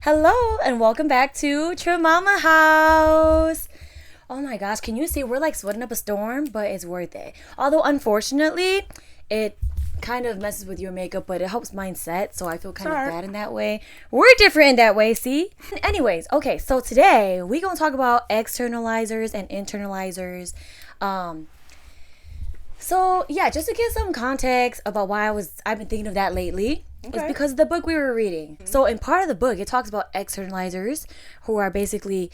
Hello and welcome back to True Mama House. Oh my gosh, can you see we're like sweating up a storm, but it's worth it. Although unfortunately, it kind of messes with your makeup, but it helps mindset, so I feel kind of bad in that way. We're different in that way, see? Anyways, okay, so today we're going to talk about externalizers and internalizers. So yeah, just to give some context about why I've been thinking of that lately. Okay. It's because of the book we were reading. Mm-hmm. So in part of the book, it talks about externalizers who are basically...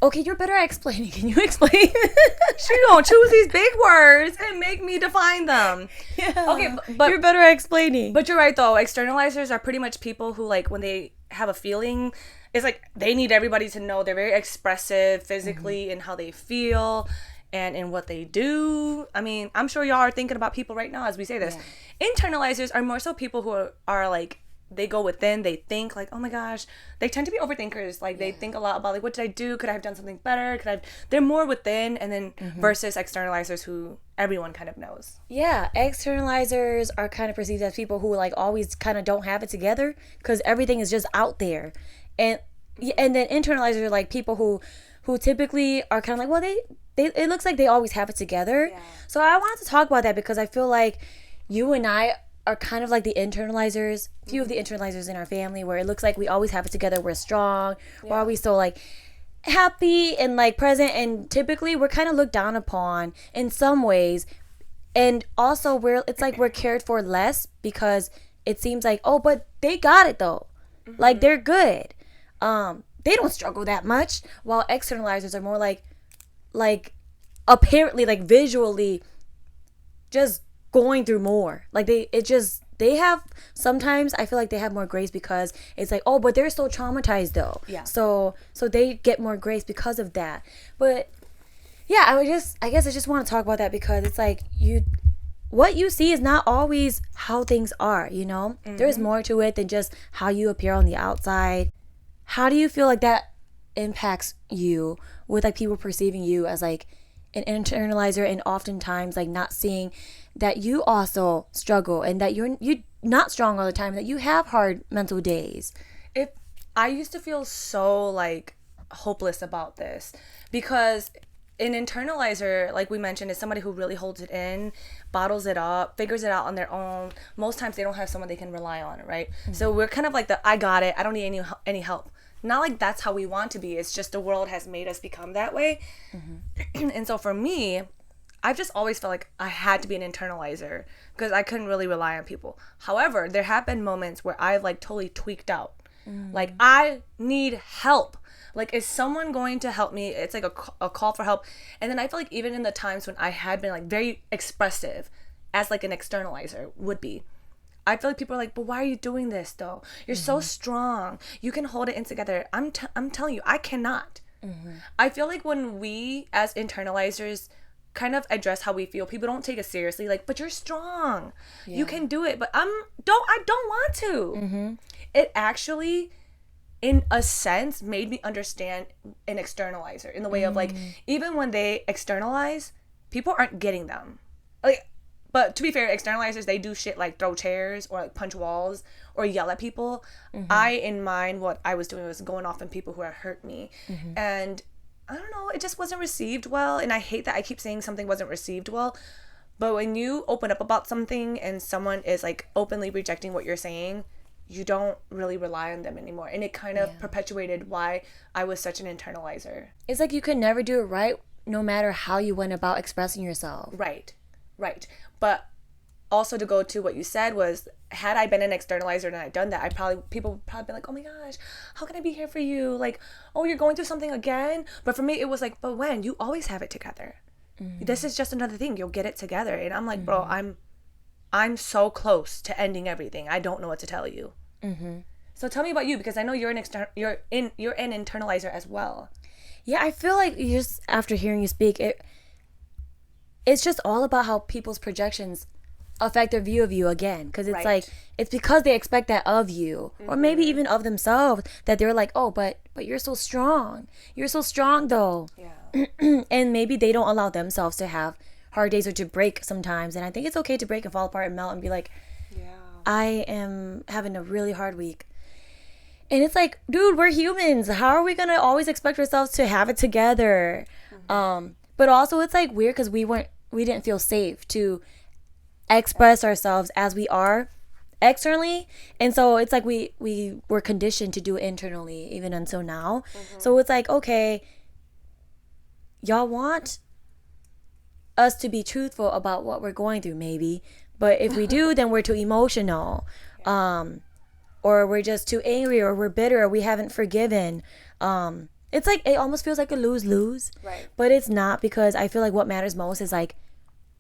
Okay, you're better at explaining. Can you explain? She gonna choose these big words and make me define them. Yeah. Okay, but you're better at explaining. But you're right though. Externalizers are pretty much people who, like, when they have a feeling, it's like they need everybody to know they're very expressive physically in how they feel and in what they do. I mean, I'm sure y'all are thinking about people right now as we say this. Yeah. Internalizers are more so people who are like, they go within, they think like, oh my gosh, they tend to be overthinkers. Like they think a lot about like, what did I do? Could I have done something better? They're more within, and then versus externalizers who everyone kind of knows. Yeah, externalizers are kind of perceived as people who like always kind of don't have it together because everything is just out there. And then internalizers are like people who typically are kind of like, well, they it looks like they always have it together. Yeah. So I wanted to talk about that because I feel like you and I are kind of like the internalizers, few of the internalizers in our family, where it looks like we always have it together, we're strong, we're always so like happy and like present, and typically we're kind of looked down upon in some ways, and also it's like we're cared for less because it seems like, oh, but they got it though, like they're good, they don't struggle that much, while externalizers are more like apparently like visually just going through more. Like they have, sometimes I feel like they have more grace because it's like, oh, but they're so traumatized though. Yeah. So they get more grace because of that. But yeah, I guess I just want to talk about that because it's like what you see is not always how things are, you know? There's more to it than just how you appear on the outside. How do you feel like that impacts you with like people perceiving you as like an internalizer, and oftentimes like not seeing that you also struggle and that you're not strong all the time, that you have hard mental days? If I used to feel so like hopeless about this because an internalizer, like we mentioned, is somebody who really holds it in, bottles it up, figures it out on their own. Most times they don't have someone they can rely on, right? So we're kind of like I got it, I don't need any help. Not like that's how we want to be. It's just the world has made us become that way. And so for me, I've just always felt like I had to be an internalizer because I couldn't really rely on people. However, there have been moments where I've like totally tweaked out. Like, I need help. Like, is someone going to help me? It's like a call for help. And then I feel like even in the times when I had been like very expressive as like an externalizer would be, I feel like people are like, but why are you doing this though? You're so strong. You can hold it in together. I'm telling you, I cannot. I feel like when we as internalizers kind of address how we feel, people don't take us seriously. Like, but you're strong. Yeah. You can do it. But I don't want to. It actually, in a sense, made me understand an externalizer in the way of like, even when they externalize, people aren't getting them. Like, but to be fair, externalizers, they do shit like throw chairs or like punch walls or yell at people. In mind, what I was doing was going off on people who had hurt me. And I don't know, it just wasn't received well. And I hate that I keep saying something wasn't received well. But when you open up about something and someone is like openly rejecting what you're saying, you don't really rely on them anymore. And it kind of perpetuated why I was such an internalizer. It's like you could never do it right no matter how you went about expressing yourself. Right. But also to go to what you said was, had I been an externalizer and I'd done that, people would probably be like, oh my gosh, how can I be here for you? Like, oh, you're going through something again? But for me, it was like, but when? You always have it together. This is just another thing. You'll get it together. And I'm like, bro, I'm so close to ending everything. I don't know what to tell you. So tell me about you, because I know you're an internalizer as well. Yeah, I feel like just after hearing you speak, it's just all about how people's projections affect their view of you again. Because it's like, it's because they expect that of you, or maybe even of themselves, that they're like, oh, but you're so strong. You're so strong though. Yeah. And maybe they don't allow themselves to have hard days or to break sometimes. And I think it's okay to break and fall apart and melt and be like, I am having a really hard week. And it's like, dude, we're humans. How are we gonna always expect ourselves to have it together? But also it's like weird because we didn't feel safe to express ourselves as we are externally, and so it's like we were conditioned to do it internally even until now. So it's like, okay, y'all want us to be truthful about what we're going through, maybe, but if we do, then we're too emotional, or we're just too angry, or we're bitter, or we haven't forgiven. It's like it almost feels like a lose-lose, Right. but it's not, because I feel like what matters most is like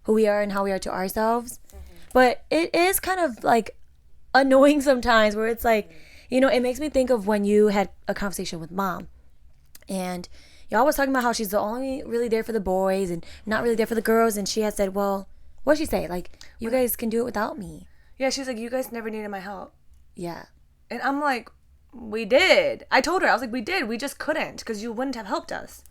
who we are and how we are to ourselves. But it is kind of like annoying sometimes, where it's like, it makes me think of when you had a conversation with mom, and y'all was talking about how she's the only really there for the boys and not really there for the girls, and she had said, well, what'd she say? Like, you guys can do it without me. Yeah, she's like, you guys never needed my help. Yeah. And I'm like, we did. I told her, I was like, we did. We just couldn't because you wouldn't have helped us.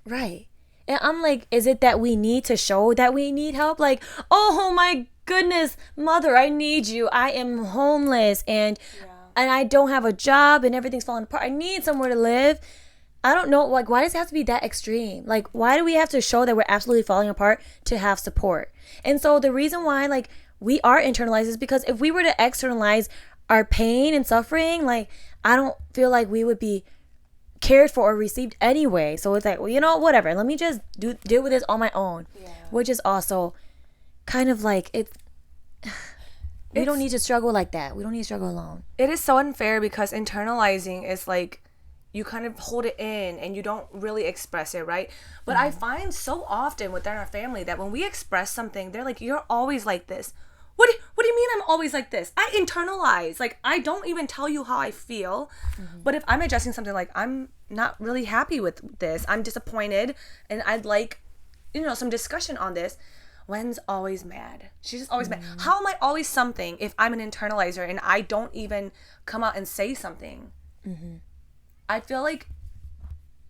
Right. And I'm like, is it that we need to show that we need help? Like, oh my goodness, mother, I need you. I am homeless and I don't have a job and everything's falling apart. I need somewhere to live. I don't know, like, why does it have to be that extreme? Like, why do we have to show that we're absolutely falling apart to have support? And so the reason why, like, we are internalized is because if we were to externalize our pain and suffering, like, I don't feel like we would be cared for or received anyway. So it's like, well, whatever. Let me just deal with this on my own. Yeah. Which is also kind of like, we don't need to struggle like that. We don't need to struggle alone. It is so unfair because internalizing is like, you kind of hold it in and you don't really express it, right? But I find so often within our family that when we express something, they're like, you're always like this. What do you mean I'm always like this? I internalize. Like, I don't even tell you how I feel. But if I'm addressing something like, I'm not really happy with this, I'm disappointed, and I'd like, some discussion on this, Wen's always mad. She's just always mad. How am I always something if I'm an internalizer and I don't even come out and say something? I feel like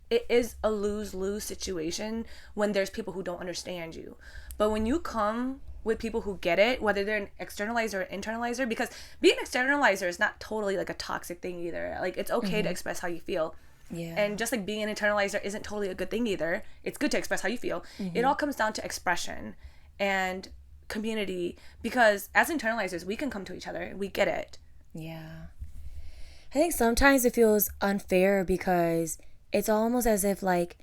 it is a lose-lose situation when there's people who don't understand you. But when you come with people who get it, whether they're an externalizer or internalizer, because being an externalizer is not totally like a toxic thing either. Like, it's okay to express how you feel. Yeah. And just like being an internalizer isn't totally a good thing either. It's good to express how you feel. It all comes down to expression and community, because as internalizers, we can come to each other. We get it. Yeah. I think sometimes it feels unfair because it's almost as if, like,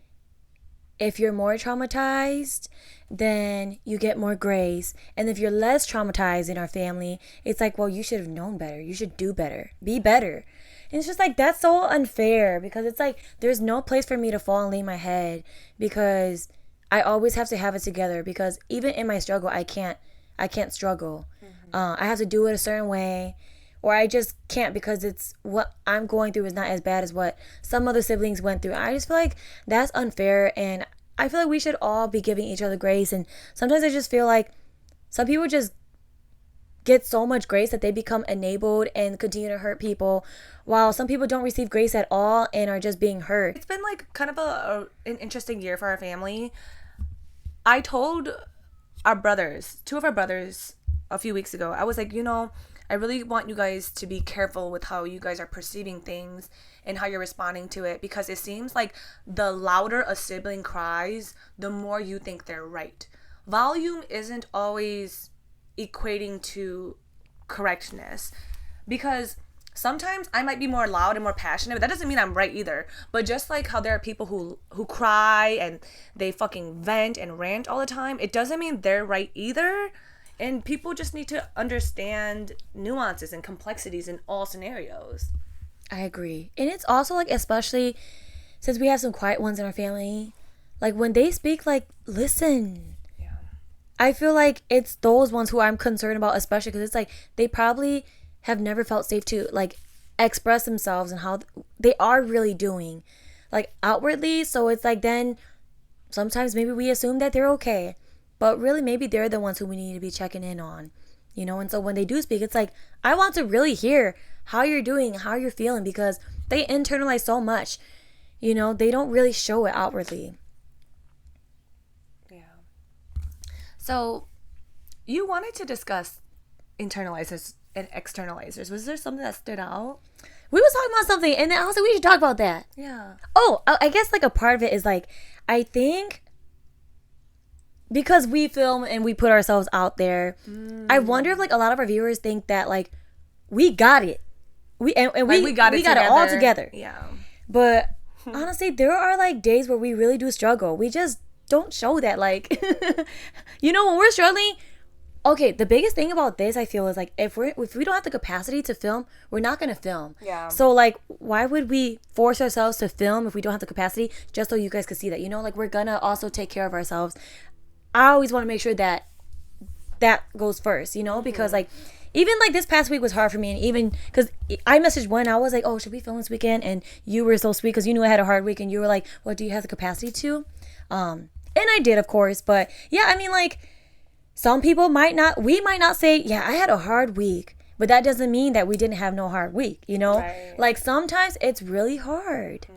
if you're more traumatized, then you get more grace. And if you're less traumatized in our family, it's like, well, you should have known better. You should do better. Be better. And it's just like, that's so unfair, because it's like, there's no place for me to fall and lay my head, because I always have to have it together, because even in my struggle, I can't struggle. I have to do it a certain way, or I just can't, because it's what I'm going through is not as bad as what some other siblings went through. I just feel like that's unfair, and I feel like we should all be giving each other grace. And sometimes I just feel like some people just get so much grace that they become enabled and continue to hurt people, while some people don't receive grace at all and are just being hurt. It's been like kind of an interesting year for our family. I told two of our brothers a few weeks ago, I was like, I really want you guys to be careful with how you guys are perceiving things and how you're responding to it, because it seems like the louder a sibling cries, the more you think they're right. Volume isn't always equating to correctness, because sometimes I might be more loud and more passionate, but that doesn't mean I'm right either. But just like how there are people who cry and they fucking vent and rant all the time, it doesn't mean they're right either. And people just need to understand nuances and complexities in all scenarios. I agree. And it's also like, especially since we have some quiet ones in our family, like when they speak, like, listen. Yeah. I feel like it's those ones who I'm concerned about, especially because it's like they probably have never felt safe to like express themselves and how they are really doing, like, outwardly. So it's like, then sometimes maybe we assume that they're okay, but really maybe they're the ones who we need to be checking in on, and so when they do speak, it's like, I want to really hear how you're doing, how you're feeling, because they internalize so much, they don't really show it outwardly. Yeah. So you wanted to discuss internalizers and externalizers. Was there something that stood out? We was talking about something, and then I was like, we should talk about that. Yeah. Oh, I guess like a part of it is like, I think because we film and we put ourselves out there, I wonder if like a lot of our viewers think that like we got it. We got it all together. Yeah. But honestly, there are like days where we really do struggle. We just don't show that. Like, you know, when we're struggling. Okay, the biggest thing about this, I feel, is like if we don't have the capacity to film, we're not gonna film. Yeah. So like, why would we force ourselves to film if we don't have the capacity? Just so you guys could see that, you know, like we're gonna also take care of ourselves. I always want to make sure that goes first, you know, because like even like this past week was hard for me, and even because I messaged Wen, I was like, oh, should we film this weekend? And you were so sweet because you knew I had a hard week, and you were like, well, do you have the capacity to? And I did, of course, but yeah, I mean like. Some people might not say, yeah, I had a hard week, but that doesn't mean that we didn't have no hard week, you know? Right. Like sometimes it's really hard,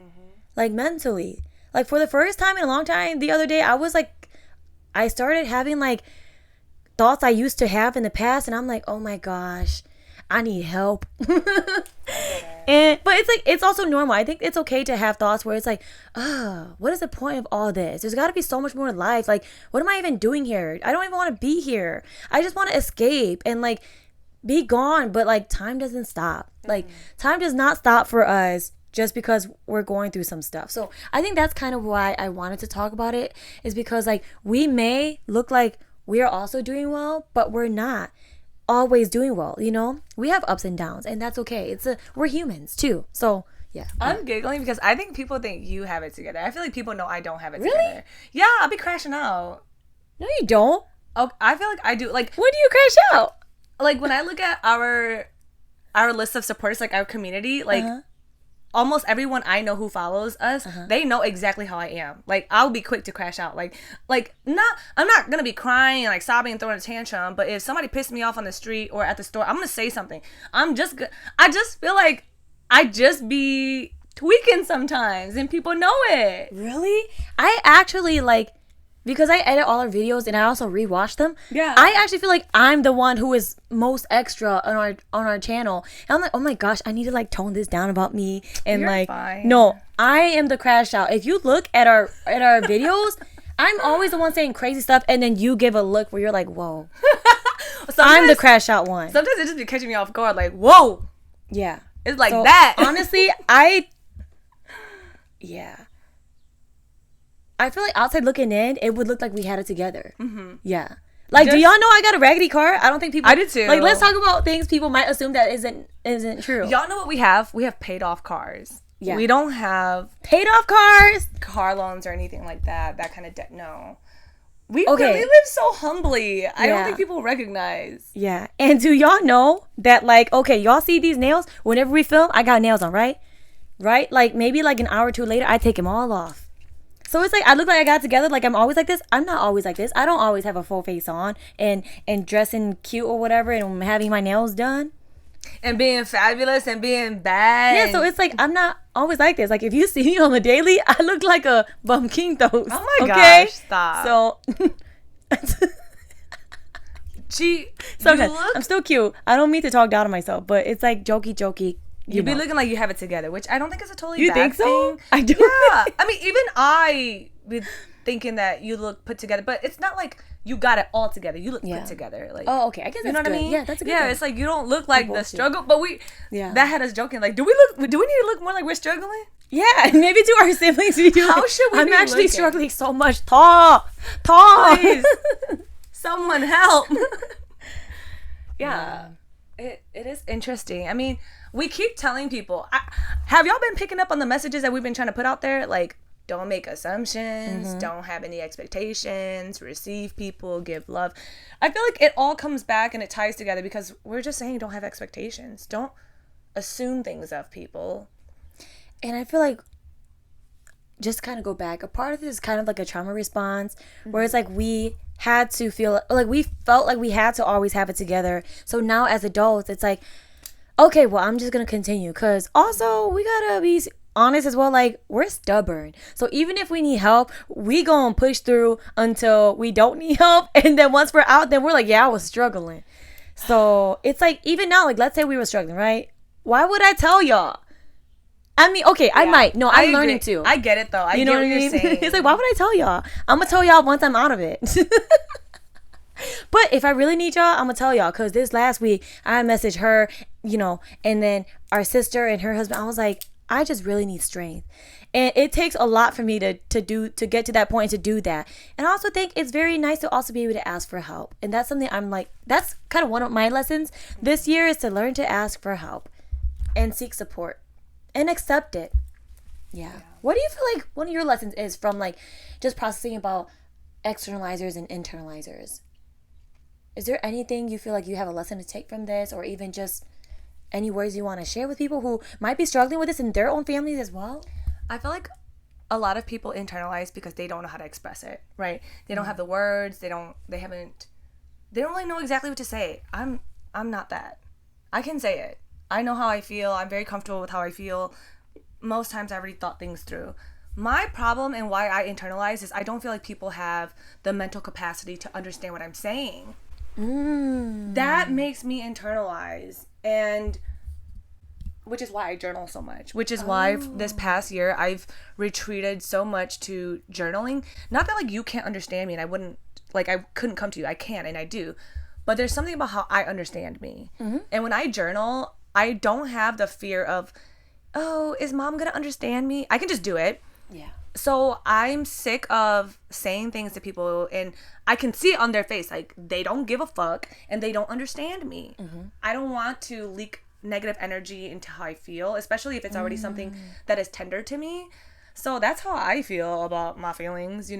like mentally. Like for the first time in a long time, the other day, I started having like thoughts I used to have in the past, and I'm like, oh my gosh, I need help. But it's like, it's also normal. I think it's okay to have thoughts where it's like, what is the point of all this? There's got to be so much more to life. Like, what am I even doing here? I don't even want to be here. I just want to escape and like be gone. But like, time doesn't stop. Like, time does not stop for us just because we're going through some stuff. So I think that's kind of why I wanted to talk about it, is because like we may look like we are also doing well, but we're not always doing well, you know. We have ups and downs, and that's okay. We're humans too. So yeah, I'm giggling because I think people think you have it together. I feel like people know I don't have it Really? together. Yeah, I'll be crashing out. no, you don't. Oh, I feel like I do. Like When do you crash out? like when I look at our list of supporters, like our community, like almost everyone I know who follows us, they know exactly how I am. Like I'll be quick to crash out. Like I'm not gonna be crying and like sobbing and throwing a tantrum. But if somebody pissed me off on the street or at the store, I'm gonna say something. I just feel like I just be tweaking sometimes, and people know it. Really? I actually like, because I edit all our videos and I also rewatch them. Yeah. I actually feel like I'm the one who is most extra on our channel. And I'm like, oh my gosh, I need to like tone this down about me. And You're like, fine. no, I am the crash out. If you look at our videos, I'm always the one saying crazy stuff, and then you give a look where you're like, whoa. I'm the crash out one. Sometimes it just be catching me off guard. Like whoa, Yeah. it's like So, that. Honestly, yeah. I feel like outside looking in, it would look like we had it together. Yeah. Like, do y'all know I got a raggedy car? I don't think people. I did too. Like, let's talk about things people might assume that isn't true. Y'all know what we have? We have paid off cars. Yeah. We don't have Paid off cars. car loans or anything like that. That kind of debt. No. We Okay. really live so humbly. I don't Yeah. think people recognize. Yeah. And do y'all know that, like, okay, y'all see these nails? Whenever we film, I got nails on, right? Right? Like, maybe like an hour or two later, I take them all off. So it's like, I look like I got together, like I'm always like this. I'm not always like this. I don't always have a full face on and dressing cute or whatever, and I'm having my nails done. And being fabulous and being bad. Yeah, so it's like, I'm not always like this. Like, if you see me on the daily, I look like a bumquintos. Oh my okay? gosh, stop. So, sometimes you look, I'm still cute. I don't mean to talk down on myself, but it's like jokey. you be looking like you have it together, which I don't think is a totally You bad think so? thing. I do. Yeah. I mean, even I be thinking that you look put together, but it's not like you got it all together. You look Yeah. put together. Like, Oh, okay. I guess that's you know what good. I mean? Yeah, that's a good Yeah, thing. it's like you don't look like the bullshit. struggle, but Yeah. that had us joking. Like, do we need to look more like we're struggling? Yeah, and maybe to our siblings we do. How should we I'm be actually looking? struggling so much. Tall. Please. Someone help. Yeah. It is interesting. I mean, we keep telling people. Have y'all been picking up on the messages that we've been trying to put out there? Like, don't make assumptions. Don't have any expectations. Receive people. Give love. I feel like it all comes back and it ties together because we're just saying don't have expectations. Don't assume things of people. And I feel like, just kind of go back, a part of this is kind of like a trauma response, where it's like we had to feel like we felt like we had to always have it together. So now as adults, it's like, okay, well, I'm just gonna continue, because also we gotta be honest as well. Like, we're stubborn, so even if we need help, we gonna push through until we don't need help, and then once we're out, then we're like, yeah, I was struggling. So it's like, even now, like, let's say we were struggling, right? Why would I tell y'all? I mean, okay, I might. No, I'm learning too. I get it though. I You get know what what I you're mean? saying. It's like, why would I tell y'all? I'm gonna tell y'all once I'm out of it. But if I really need y'all, I'm gonna tell y'all. Cause this last week I messaged her, and then our sister and her husband. I was like, I just really need strength, and it takes a lot for me to get to that point to do that. And I also think it's very nice to also be able to ask for help, and that's something I'm like. That's kind of one of my lessons this year is to learn to ask for help, and seek support, and accept it. Yeah. What do you feel like one of your lessons is from like just processing about externalizers and internalizers? Is there anything you feel like you have a lesson to take from this, or even just any words you want to share with people who might be struggling with this in their own families as well? I feel like a lot of people internalize because they don't know how to express it, right? They don't have the words. They don't really know exactly what to say. I'm not that. I can say it. I know how I feel. I'm very comfortable with how I feel. Most times I already thought things through. My problem and why I internalize is I don't feel like people have the mental capacity to understand what I'm saying. That makes me internalize, and which is why I journal so much, which is why this past year I've retreated so much to journaling. Not that like you can't understand me and I couldn't come to you. I can and I do, but there's something about how I understand me. And when I journal, I don't have the fear of, oh, is mom gonna understand me? I can just do it. Yeah. So I'm sick of saying things to people, and I can see it on their face. Like, they don't give a fuck, and they don't understand me. I don't want to leak negative energy into how I feel, especially if it's already something that is tender to me. So that's how I feel about my feelings,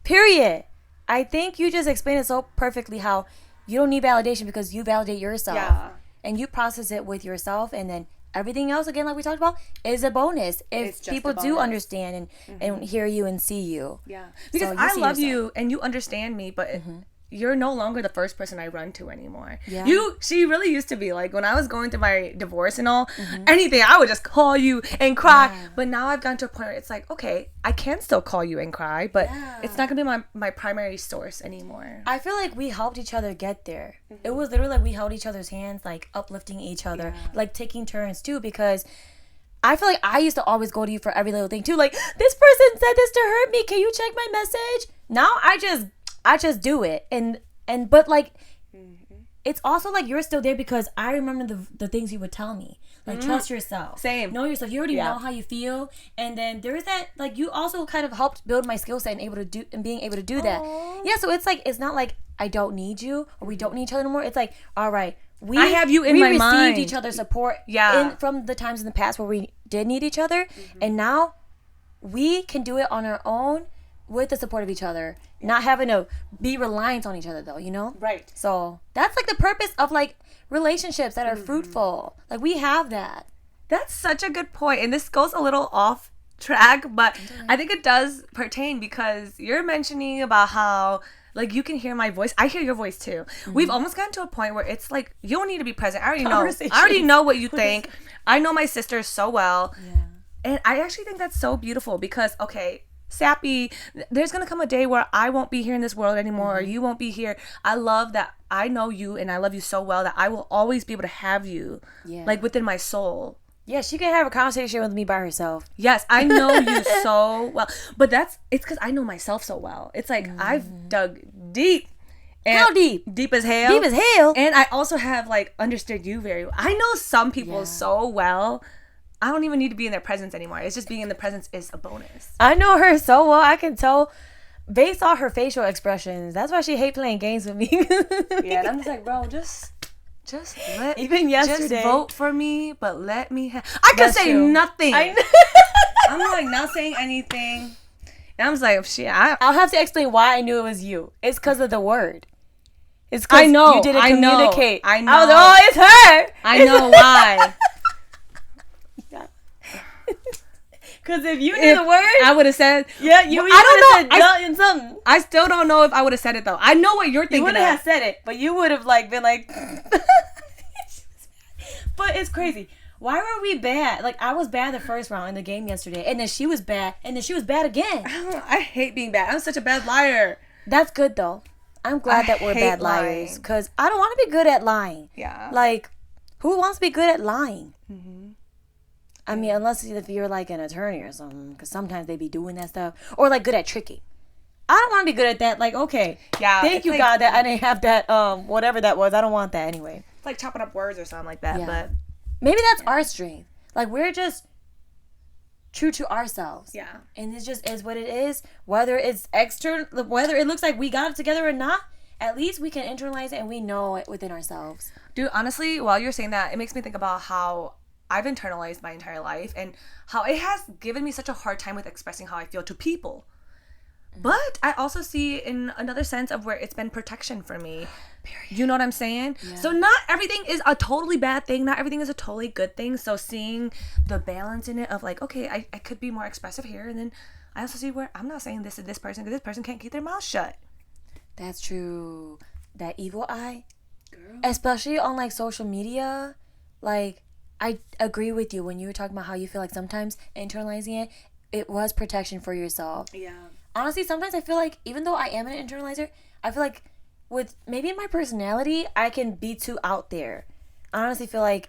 Period. I think you just explained it so perfectly how you don't need validation because you validate yourself. Yeah. And you process it with yourself, and then everything else, again, like we talked about, is a bonus if people do understand and hear you and see you. Yeah. Because So I see love yourself. you and you understand me, but you're no longer the first person I run to anymore. Yeah. She really used to be like, when I was going through my divorce and all, anything, I would just call you and cry. Yeah. But now I've gotten to a point where it's like, okay, I can still call you and cry, but it's not gonna be my primary source anymore. I feel like we helped each other get there. It was literally like we held each other's hands, like uplifting each other, like taking turns too, because I feel like I used to always go to you for every little thing too. Like, this person said this to hurt me. Can you check my message? Now I just do it. But like, it's also like you're still there because I remember the things you would tell me. Like, trust yourself. Same. Know yourself. You already know how you feel. And then there's that, like, you also kind of helped build my skill set and being able to do that. Yeah, so it's like, it's not like I don't need you or we don't need each other anymore. It's like, all right, I have you in my we mind. received each other's support from the times in the past where we did need each other. And now we can do it on our own with the support of each other. Not having to be reliant on each other, though, Right. So that's like the purpose of like relationships that are fruitful. Like, we have that. That's such a good point. And this goes a little off track, but I think it does pertain because you're mentioning about how, like, you can hear my voice. I hear your voice too. We've almost gotten to a point where it's like, you don't need to be present. I already know what you think. I know my sister so well. Yeah. And I actually think that's so beautiful because, okay, Sappy, there's gonna come a day where I won't be here in this world anymore, or you won't be here. I love that I know you and I love you so well that I will always be able to have you, like, within my soul. Yeah, she can have a conversation with me by herself. Yes, I know you so well, but it's because I know myself so well. It's like I've dug deep. And How deep? Deep as hell. Deep as hell. And I also have, like, understood you very well. I know some people so well. I don't even need to be in their presence anymore. It's just being in the presence is a bonus. I know her so well. I can tell based on her facial expressions. That's why she hate playing games with me. Yeah, and I'm just like, bro, just let even yesterday. Just vote for me, but let me I can say nothing. I'm like not saying anything. And I was like, shit, I'll have to explain why I knew it was you. It's because of the word. It's I because know. you didn't I communicate. Know. I know. I was like, oh, it's her. I know why. Because if you knew the word, I would have said, yeah, you would have said something. I still don't know if I would have said it though. I know what you're thinking. You wouldn't have said it, but you would have like been like. But it's crazy. Why were we bad? Like, I was bad the first round in the game yesterday, and then she was bad, and then she was bad again. I hate being bad. I'm such a bad liar. That's good though. I'm glad that we're bad liars, because I don't want to be good at lying. Yeah. Like, who wants to be good at lying? I mean, unless if you're like an attorney or something, because sometimes they be doing that stuff, or like good at tricking. I don't want to be good at that. Like, okay, Yeah, thank you, like, God, that I didn't have that. Whatever that was, I don't want that anyway. It's like chopping up words or something like that. Yeah. But maybe that's our strength. Like, we're just true to ourselves. yeah, And it just is what it is. Whether it's external, whether it looks like we got it together or not, at least we can internalize it and we know it within ourselves. dude. Honestly, while you're saying that, it makes me think about how I've internalized my entire life and how it has given me such a hard time with expressing how I feel to people. But I also see in another sense of where it's been protection for me. Period. You know what I'm saying? Yeah. So not everything is a totally bad thing. Not everything is a totally good thing. So seeing the balance in it of like, okay, I could be more expressive here. And then I also see where I'm not saying this to this person because this person can't keep their mouth shut. That's true. That evil eye. Girl. Especially on like social media. Like, I agree with you when you were talking about how you feel like sometimes internalizing it was protection for yourself. Yeah. Honestly, sometimes I feel like even though I am an internalizer, I feel like with maybe my personality, I can be too out there. I honestly feel like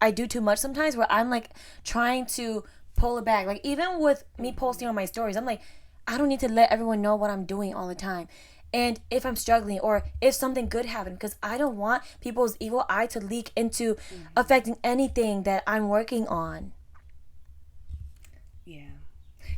I do too much sometimes where I'm like trying to pull it back. Like even with me posting on my stories, I'm like, I don't need to let everyone know what I'm doing all the time. And if I'm struggling or if something good happened, because I don't want people's evil eye to leak into affecting anything that I'm working on. Yeah.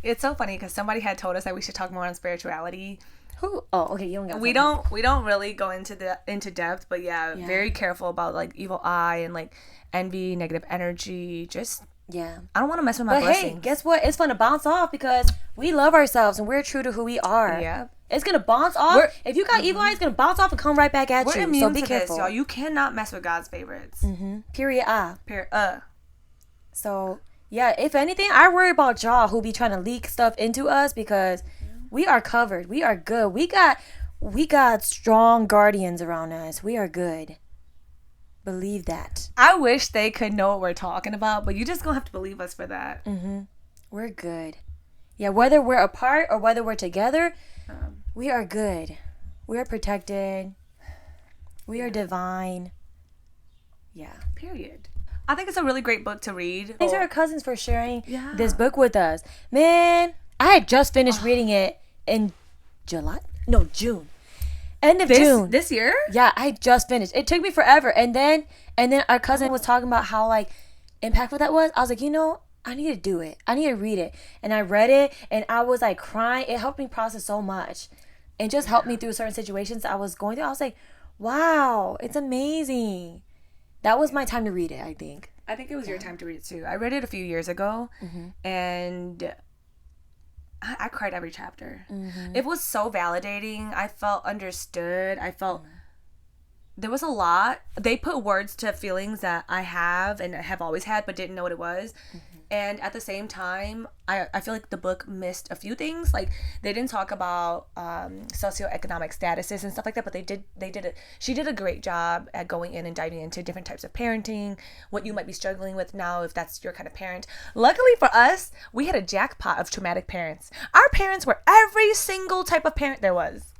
It's so funny because somebody had told us that we should talk more on spirituality. Who? Oh, okay. You don't got. We don't really go into depth, but yeah, very careful about like evil eye and like envy, negative energy. Just I don't want to mess with my blessings. Hey, guess what? It's fun to bounce off because we love ourselves and we're true to who we are. Yeah, it's gonna bounce off. If you got evil eye, it's gonna bounce off and come right back at you. We're immune so be to careful, this, y'all. You cannot mess with God's favorites. Period. Period. So. Yeah, if anything, I worry about y'all who be trying to leak stuff into us because we are covered. We are good. We got strong guardians around us. We are good. Believe that. I wish they could know what we're talking about, but you just gonna have to believe us for that. We're good. Yeah, whether we're apart or whether we're together, we are good. We are protected. We are divine. Yeah. Period. I think it's a really great book to read. Thanks to our cousins for sharing this book with us. Man, I had just finished reading it in June. End of June. This year? Yeah, I just finished. It took me forever. And then our cousin was talking about how like impactful that was. I was like, I need to do it. I need to read it. And I read it and I was like crying. It helped me process so much. And just helped me through certain situations I was going through. I was like, wow, it's amazing. That was my time to read it, I think. I think it was your time to read it too. I read it a few years ago, and I cried every chapter. It was so validating. I felt understood. I felt there was a lot. They put words to feelings that I have and have always had, but didn't know what it was. And at the same time, I feel like the book missed a few things. Like they didn't talk about socioeconomic statuses and stuff like that, but she did a great job at going in and diving into different types of parenting, what you might be struggling with now if that's your kind of parent. Luckily for us, we had a jackpot of traumatic parents. Our parents were every single type of parent there was.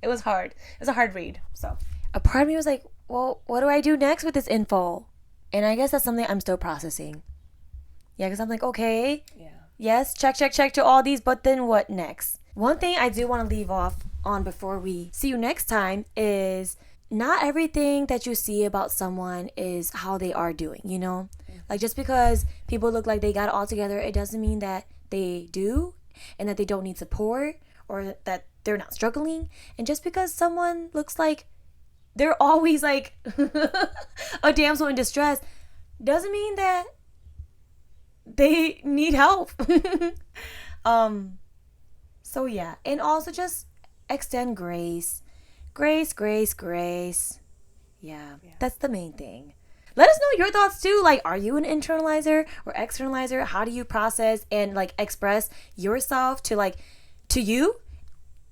It was hard. It was a hard read. So a part of me was like, well, what do I do next with this info? And I guess that's something I'm still processing. Yeah, because I'm like, okay, yes, check to all these, but then what next? One thing I do want to leave off on before we see you next time is not everything that you see about someone is how they are doing, Like just because people look like they got it all together, it doesn't mean that they do and that they don't need support or that they're not struggling. And just because someone looks like they're always like a damsel in distress doesn't mean that they need help. So yeah, and also just extend grace. Grace. Yeah, that's the main thing. Let us know your thoughts too. Like, are you an internalizer or externalizer? How do you process and like express yourself to you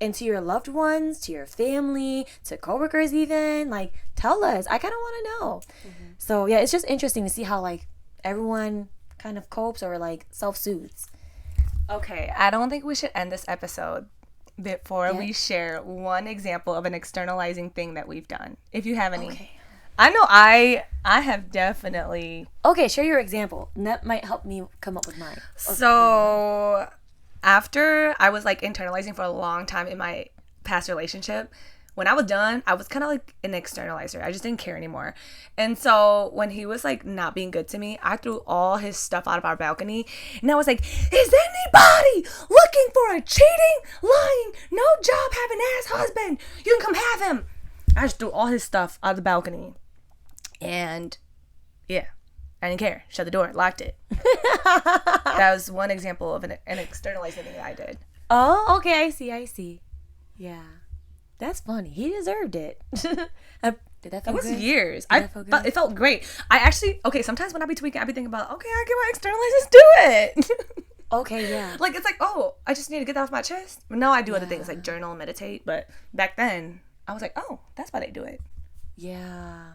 and to your loved ones, to your family, to coworkers even? Like, tell us. I kind of want to know. So yeah, it's just interesting to see how like everyone kind of copes or like self-soothes. Okay, I don't think we should end this episode before we share one example of an externalizing thing that we've done. If you have any. I know I have definitely. Okay, share your example. And that might help me come up with mine. So after I was like internalizing for a long time in my past relationship, when I was done, I was kind of like an externalizer. I just didn't care anymore. And so when he was like not being good to me, I threw all his stuff out of our balcony. And I was like, is anybody looking for a cheating, lying, no job having ass husband? You can come have him. I just threw all his stuff out of the balcony. And yeah, I didn't care. Shut the door, locked it. That was one example of an externalizing thing that I did. Oh, okay. I see. Yeah. That's funny. He deserved it. Did that feel It was good? years. It It felt great. I actually, sometimes when I be tweaking, I be thinking about, okay, I get my externalizers do it. Okay, yeah. Like, it's like, oh, I just need to get that off my chest. But now I do other things like journal, meditate. But back then, I was like, oh, that's why they do it. Yeah.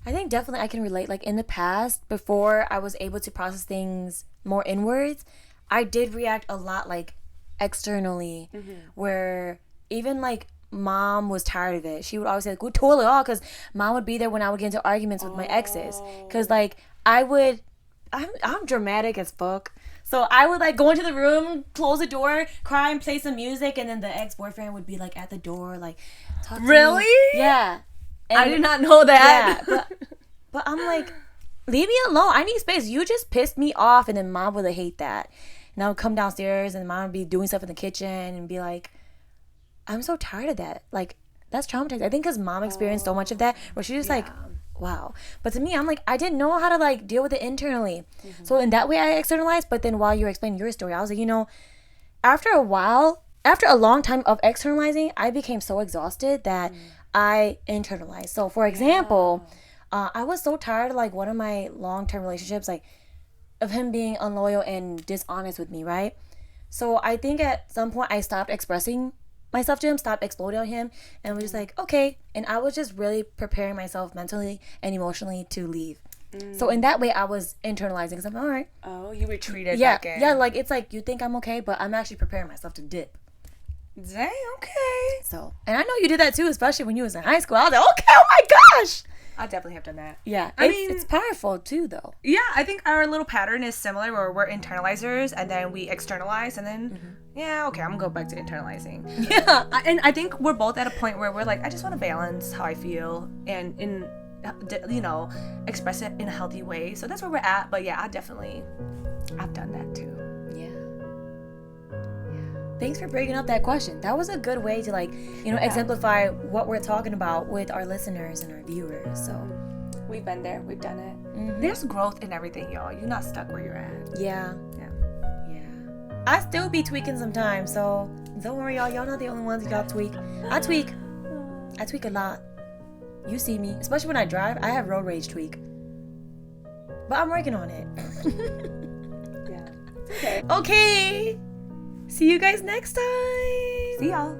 I think definitely I can relate. Like in the past, before I was able to process things more inwards, I did react a lot like externally, where even like mom was tired of it. She would always say, like, go toilet off, because mom would be there when I would get into arguments with my exes. Because like I'm dramatic as fuck. So I would like go into the room, close the door, cry and play some music, and then the ex-boyfriend would be like at the door, like, talk to me. Really? Yeah. And I did not know that. yeah, but I'm like, leave me alone. I need space. You just pissed me off. And then mom would hate that. And I would come downstairs and mom would be doing stuff in the kitchen and be like, I'm so tired of that. Like, that's traumatizing. I think because mom experienced so much of that where she's just like, wow. But to me, I'm like, I didn't know how to like deal with it internally. So in that way I externalized. But then while you were explaining your story, I was like, after a long time of externalizing, I became so exhausted that I internalized. So for example, I was so tired of like one of my long-term relationships, like of him being unloyal and dishonest with me, right? So I think at some point I stopped expressing myself to him, stopped exploding on him, and was just like, okay. And I was just really preparing myself mentally and emotionally to leave. So in that way, I was internalizing because I'm all right. Oh, you retreated Yeah, back in. yeah. Like it's like you think I'm okay, but I'm actually preparing myself to dip. Dang, okay. So, and I know you did that too, especially when you was in high school. I was like, okay, oh my gosh. I definitely have done that. Yeah, I mean, it's powerful too, though. Yeah, I think our little pattern is similar where we're internalizers and then we externalize and then, yeah, okay, I'm gonna go back to internalizing. Yeah. And I think we're both at a point where we're like, I just want to balance how I feel and express it in a healthy way. So that's where we're at. But yeah, I've done that too. Yeah. Thanks for bringing up that question. That was a good way to exemplify what we're talking about with our listeners and our viewers. So we've been there, we've done it. There's growth in everything, y'all. You're not stuck where you're at. Yeah. I still be tweaking sometimes, so don't worry, y'all. Y'all not the only ones who got tweak. I tweak a lot. You see me, especially when I drive. I have road rage tweak, but I'm working on it. Yeah. Okay. Okay. See you guys next time. See y'all.